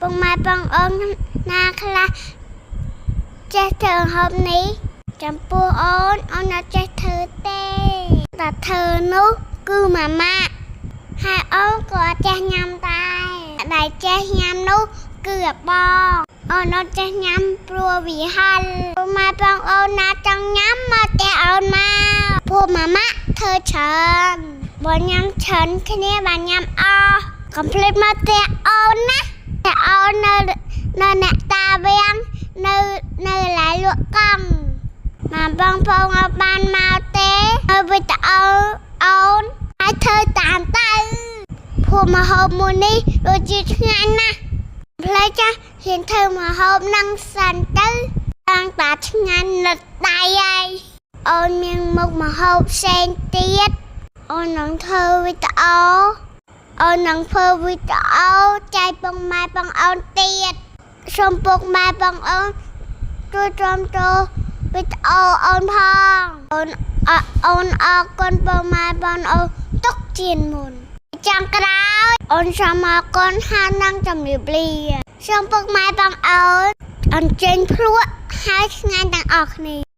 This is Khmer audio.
បងម៉ែបងអូនណាខ្លះចេះធ្វើហូបនេះចំពោះអូនអត់ចេះធ្វើទេតែធ្វើនោះគឺម៉ាម៉ាហើយអូនក៏ចេះញ៉ាំដែរដែលចេះញ៉ាំនោះគឺបងអូនអត់ចេះញ៉ាំព្រោះវាហិលបងម៉ែបងអូនណាចង់ញ៉ាំមកតែអូនមកព្រោះម៉ាម៉ាធ្វើច្រើនបើញ៉ាំច្រើនគ្នាបើញ៉ាំអស់កុំភ្លេចមកតែអូនណាតែអូននៅអ្នកតាវាំងនៅឡាយលក់កង់មកបងប្អូនអត់បានមកទេទៅវីដេអូអូនឲ្យធ្វើតាមទៅព្រោះម្ហូបមួយនេះដូចជាឆ្ងាញ់ណាស់ផ្លេចចាហ៊ានធ្វើម្ហូបនឹងសិនទៅតាំងតាឆ្ងាញ់លិតដៃហើយអូនមានមុខម្ហូបផ្សេងទៀតអូននឹងធ្វើវីដេអូអូននឹងធ្វើវីដេអូចែកបងម៉ែបងអូនទៀតសូមពុកម៉ែបងអូនជួយទ្រាំទ្រវីដេអូអូនផងអូនអរគុណបងម៉ែបងអូនទុកជាមុនចាំក្រោយអូនសូមអរគុណហើយនឹងជម្រាបលាសូមពុកម៉ែបងអូនអញ្ជើញភ្លក់ហើយឆ្ងាញ់ទាំងអស់គ្នា